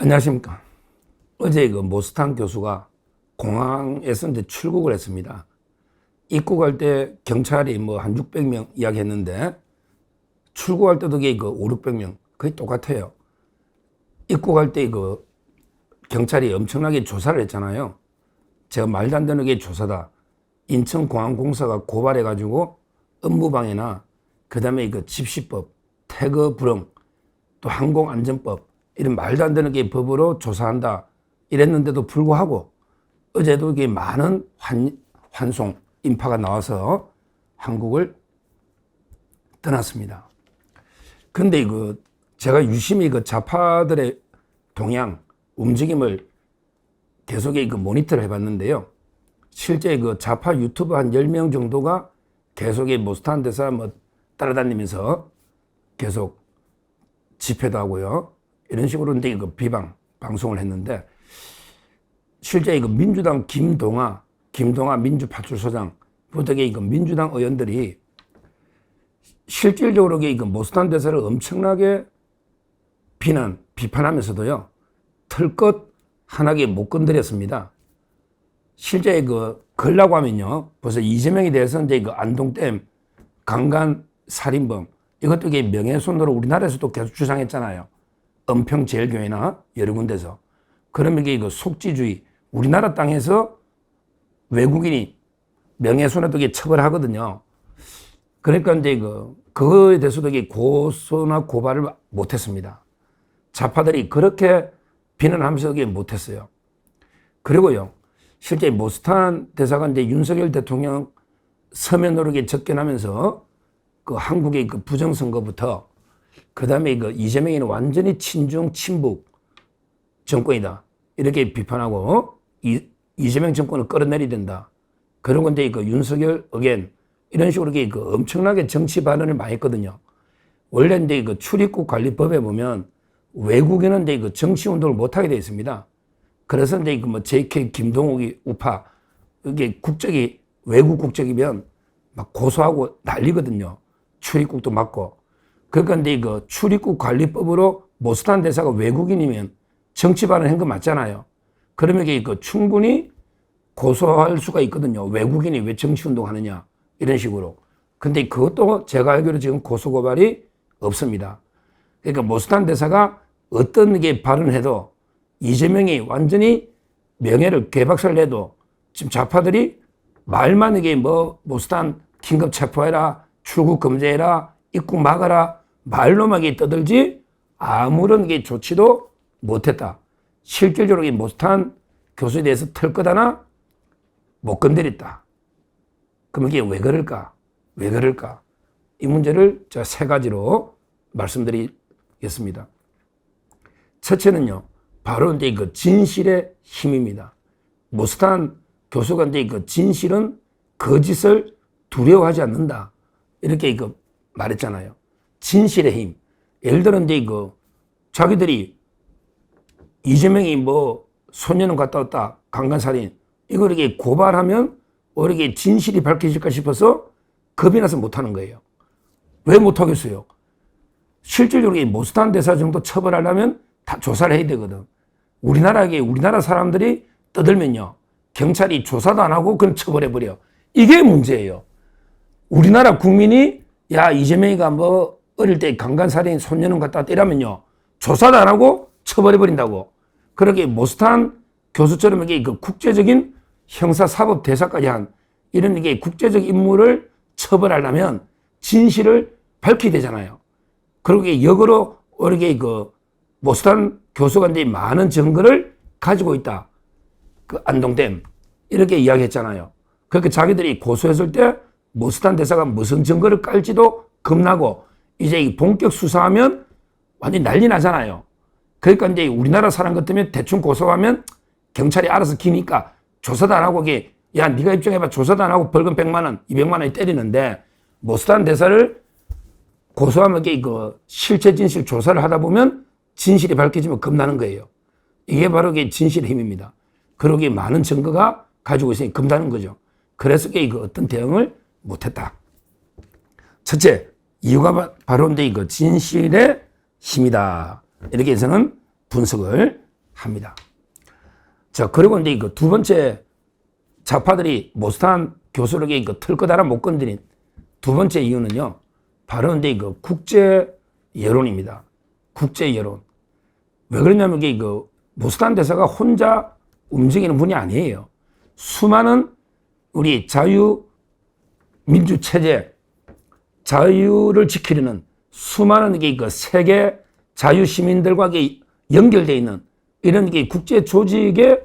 안녕하십니까. 어제 그 모스탄 교수가 공항에서 이제 출국을 했습니다. 입국할 때 경찰이 뭐 한 600명 이야기했는데 출국할 때도 그 5, 600명 거의 똑같아요. 입국할 때 그 경찰이 엄청나게 조사를 했잖아요. 제가 말도 안 되는 게 조사다. 인천공항공사가 고발해가지고 업무방해나 그다음에 그 집시법, 태거 불응, 또 항공안전법 이런 말도 안 되는 게 법으로 조사한다 이랬는데도 불구하고 어제도 이게 많은 환송 인파가 나와서 한국을 떠났습니다. 근데 그 제가 유심히 그 좌파들의 동향 움직임을 계속 그 모니터를 해봤는데요. 실제 그 좌파 유튜브 한 10명 정도가 계속 모스탄 대사 뭐 따라다니면서 계속 집회도 하고요. 이런 식으로 이제 그 비방 방송을 했는데 실제 그 민주당 김동아 민주파출소장 부덕의 그 민주당 의원들이 실질적으로 그 모스탄 대사를 엄청나게 비판하면서도요. 털끝 하나게 못 건드렸습니다. 실제 걸라고 하면요. 벌써 이재명에 대해서 이제 그 안동댐 강간 살인범 이것도 명예훼손으로 우리나라에서도 계속 주장했잖아요. 은평제일교회나 여러 군데서. 그러면 이게 속지주의, 우리나라 땅에서 외국인이 명예훼손에도 처벌하거든요. 그러니까 이제 그거에 대해서도 고소나 고발을 못했습니다. 좌파들이 그렇게 비난하면서 못했어요. 그리고요, 실제 모스탄 대사가 이제 윤석열 대통령 서면으로 접견하면서 그 한국의 그 부정선거부터 그 다음에 이재명이는 완전히 친중 친북 정권이다. 이렇게 비판하고 이재명 정권을 끌어내려야 된다. 그리고 이제 윤석열 어겐 이런 식으로 엄청나게 정치 발언을 많이 했거든요. 원래 이제 출입국 관리법에 보면 외국인은 이제 정치 운동을 못하게 되어 있습니다. 그래서 이제 뭐 JK 김동욱이 우파 이게 국적이 외국 국적이면 막 고소하고 난리거든요. 출입국도 막고. 그러니까 이제 출입국 관리법으로 모스탄 대사가 외국인이면 정치 발언한 거 맞잖아요. 그러면 이게 충분히 고소할 수가 있거든요. 외국인이 왜 정치 운동하느냐 이런 식으로. 근데 그것도 제가 알기로 지금 고소 고발이 없습니다. 그러니까 모스탄 대사가 어떤 게 발언을 해도 이재명이 완전히 명예를 개박살 내도 지금 좌파들이 말만 이게 뭐 모스탄 긴급 체포해라, 출국 금지해라, 입국 막아라 말로만 떠들지 아무런 게 조치도 못했다. 실질적으로 모스탄 교수에 대해서 털것 하나 못 건드렸다. 그럼 이게 왜 그럴까? 왜 그럴까? 이 문제를 제가 세 가지로 말씀드리겠습니다. 첫째는요, 바로 이제 진실의 힘입니다. 모스탄 교수가 이제 진실은 거짓을 두려워하지 않는다. 이렇게 말했잖아요. 진실의 힘. 예를 들어 이제 자기들이 이재명이 뭐 소년원 갔다 왔다, 강간살인, 이걸 이렇게 고발하면 이렇게 진실이 밝혀질까 싶어서 겁이 나서 못하는 거예요. 왜 못하겠어요? 실질적으로 모스탄 대사 정도 처벌하려면 다 조사를 해야 되거든. 우리나라 사람들이 떠들면요, 경찰이 조사도 안 하고 그냥 처벌해버려. 이게 문제예요. 우리나라 국민이 야 이재명이가 뭐 어릴 때 강간살인 소년원 갔다 왔다 이러면요, 조사도 안 하고 처벌해버린다고. 그렇게 모스탄 교수처럼 이게 국제적인 형사사법 대사까지 한 이런 이게 국제적 인물을 처벌하려면 진실을 밝혀야 되잖아요. 그러게 역으로 이렇게 모스탄 교수가 이제 많은 증거를 가지고 있다. 안동댐 이렇게 이야기했잖아요. 그렇게 자기들이 고소했을 때 모스탄 대사가 무슨 증거를 깔지도 겁나고 이제 본격 수사하면 완전히 난리 나잖아요. 그러니까 이제 우리나라 사람 같으면 대충 고소하면 경찰이 알아서 기니까 조사도 안 하고 야 네가 입증해봐 조사도 안 하고 벌금 100만 원, 200만 원이 때리는데 모스탄 대사를 고소하면 실체 진실 조사를 하다 보면 진실이 밝혀지면 겁나는 거예요. 이게 바로 진실의 힘입니다. 그러기에 많은 증거가 가지고 있으니 겁나는 거죠. 그래서 어떤 대응을 못했다. 첫째, 이유가 바로 이제 진실의 힘이다. 이렇게 해서는 분석을 합니다. 자, 그리고 이제 그 두 번째 좌파들이 모스탄 교수에게 그 털 하나 못 건드린 두 번째 이유는요, 바로 이제 그 국제 여론입니다. 국제 여론. 왜 그러냐면 이게 그 모스탄 대사가 혼자 움직이는 분이 아니에요. 수많은 우리 자유민주 체제, 자유를 지키려는 수많은 게 그 세계 자유시민들과 연결되어 있는 이런 게 국제 조직의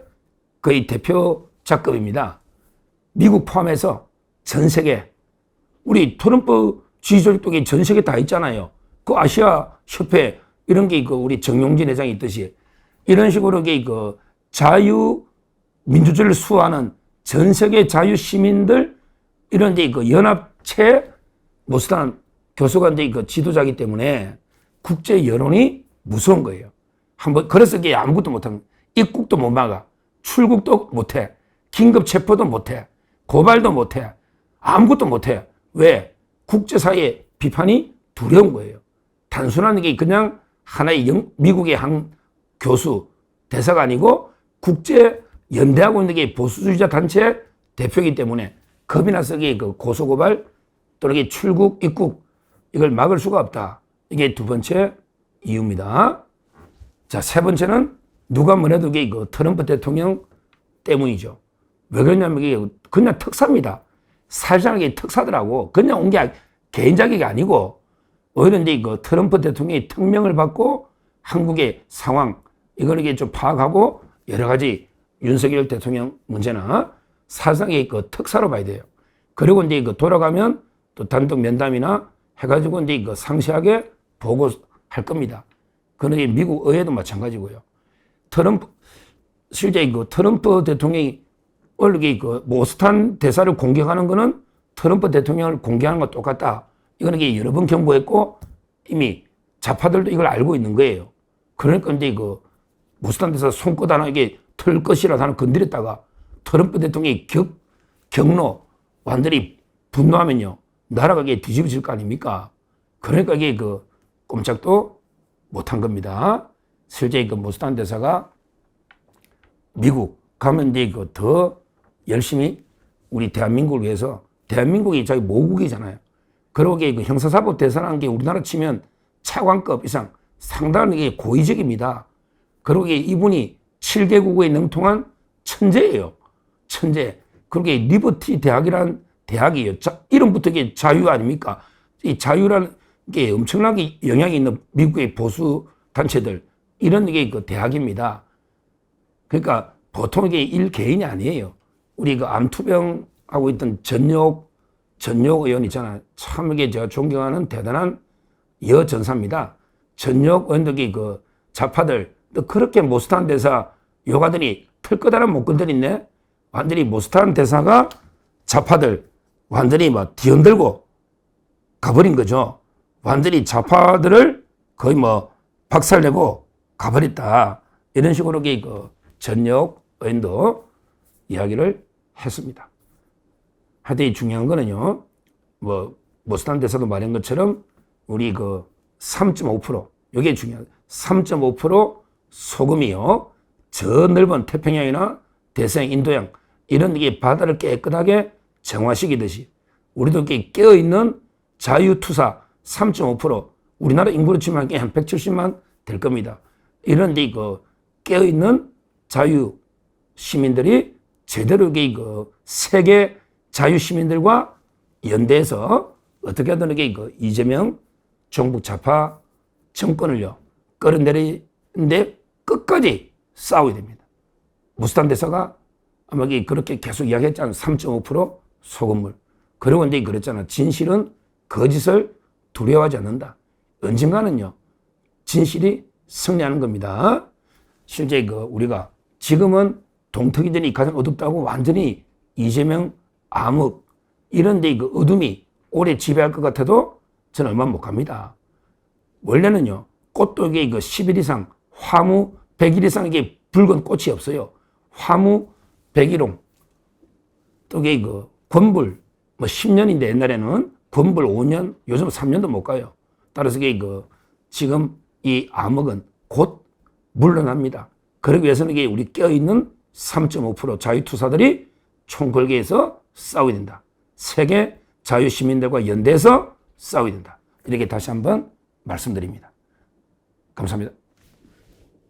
거의 대표 작급입니다. 미국 포함해서 전 세계, 우리 트럼프 지지 조직도 전 세계 다 있잖아요. 그 아시아 협회 이런 게 그 우리 정용진 회장이 있듯이 이런 식으로 그 자유 민주주의를 수호하는 전 세계 자유 시민들 이런 그 연합체 모스탄 교수가 이제 그 지도자이기 때문에 국제 여론이 무서운 거예요. 한번 그래서 이게 아무것도 못한, 입국도 못 막아, 출국도 못해, 긴급 체포도 못해, 고발도 못해, 아무것도 못해. 왜? 국제사회의 비판이 두려운 거예요. 단순한 게 그냥 하나의 미국의 한 교수 대사가 아니고 국제 연대하고 있는 게 보수주의자 단체 대표이기 때문에 겁이 나서 그 고소고발 또는 출국, 입국 이걸 막을 수가 없다. 이게 두 번째 이유입니다. 자, 세 번째는 누가 뭐래도 이게 그 트럼프 대통령 때문이죠. 왜 그러냐면 이게 그냥 특사입니다. 사실상 이게 특사더라고. 그냥 온 게 개인 자격이 아니고 오히려 이제 그 트럼프 대통령이 특명을 받고 한국의 상황 이걸 이게 좀 파악하고 여러 가지 윤석열 대통령 문제나 사실상의 그 특사로 봐야 돼요. 그리고 이제 그 돌아가면 또 단독 면담이나 해가지고 이제 그 상세하게 보고할 겁니다. 그런데 미국 의회도 마찬가지고요. 실제 그 트럼프 대통령이 원래 그 모스탄 대사를 공격하는 거는 트럼프 대통령을 공격하는 거 똑같다. 이거는 여러 번 경고했고 이미 좌파들도 이걸 알고 있는 거예요. 그러니까 이제 그 모스탄 대사 손끝 하나 이게 털 것이라도 하나 건드렸다가 트럼프 대통령이 경로 완전히 분노하면요. 나라가 이게 뒤집어질 거 아닙니까? 그러니까 이게 그 꼼짝도 못한 겁니다. 실제 그 모스탄 대사가 미국 가면 이제 그 더 열심히 우리 대한민국을 위해서, 대한민국이 자기 모국이잖아요. 그러고 그 형사사법 대사라는 게 우리나라 치면 차관급 이상 상당히 게 고위직입니다. 그러고 이분이 7개국에 능통한 천재예요. 천재. 그리고 리버티 대학이라는 대학이에요. 이름부터 이게 자유 아닙니까? 이 자유라는 게 엄청나게 영향이 있는 미국의 보수 단체들, 이런 게 그 대학입니다. 그러니까 보통 이게 일개인이 아니에요. 우리 그 암투병하고 있던 전역 의원 있잖아요. 참 이게 제가 존경하는 대단한 여전사입니다. 전역 의원들이 그 좌파들, 또 그렇게 모스탄 대사 요가더니 털것 하나 못 건드렸네? 완전히 모스탄 대사가 좌파들 완전히 막 뒤흔들고 가버린 거죠. 완전히 좌파들을 거의 뭐 박살내고 가버렸다. 이런 식으로 그 전역 의원도 이야기를 했습니다. 하여튼 중요한 거는요, 뭐, 모스탄 대사도 말한 것처럼 우리 그 3.5%, 이게 중요해요. 3.5% 소금이요. 저 넓은 태평양이나 대서양, 인도양, 이런 게 바다를 깨끗하게 정화시키듯이 우리도 이렇게 깨어있는 자유투사 3.5%, 우리나라 인구로 치면 한 170만 될 겁니다. 이런 그 깨어있는 자유 시민들이 제대로 그 세계 자유 시민들과 연대해서 어떻게 하든 그 이재명 정부 좌파 정권을요 끌어내리는데 끝까지 싸워야 됩니다. 모스탄 대사가 아마 그렇게 계속 이야기했잖아요. 3.5% 소금물. 그리고 이제 그랬잖아. 진실은 거짓을 두려워하지 않는다. 언젠가는요, 진실이 승리하는 겁니다. 실제 우리가 지금은 동특이전이 가장 어둡다고 완전히 이재명 암흑 이런 데 그 어둠이 오래 지배할 것 같아도 저는 얼마 못 갑니다. 원래는요, 꽃도 이게 10일 이상, 화무 100일 이상 이게 붉은 꽃이 없어요. 화무 100일홍. 또 이게 권불, 뭐 10년인데 옛날에는 권불 5년, 요즘 3년도 못 가요. 따라서 이게 지금 이 암흑은 곧 물러납니다. 그러기 위해서는 이게 우리 껴있는 3.5% 자유투사들이 총궐기에서 싸워야 된다. 세계 자유시민들과 연대해서 싸워야 된다. 이렇게 다시 한번 말씀드립니다. 감사합니다.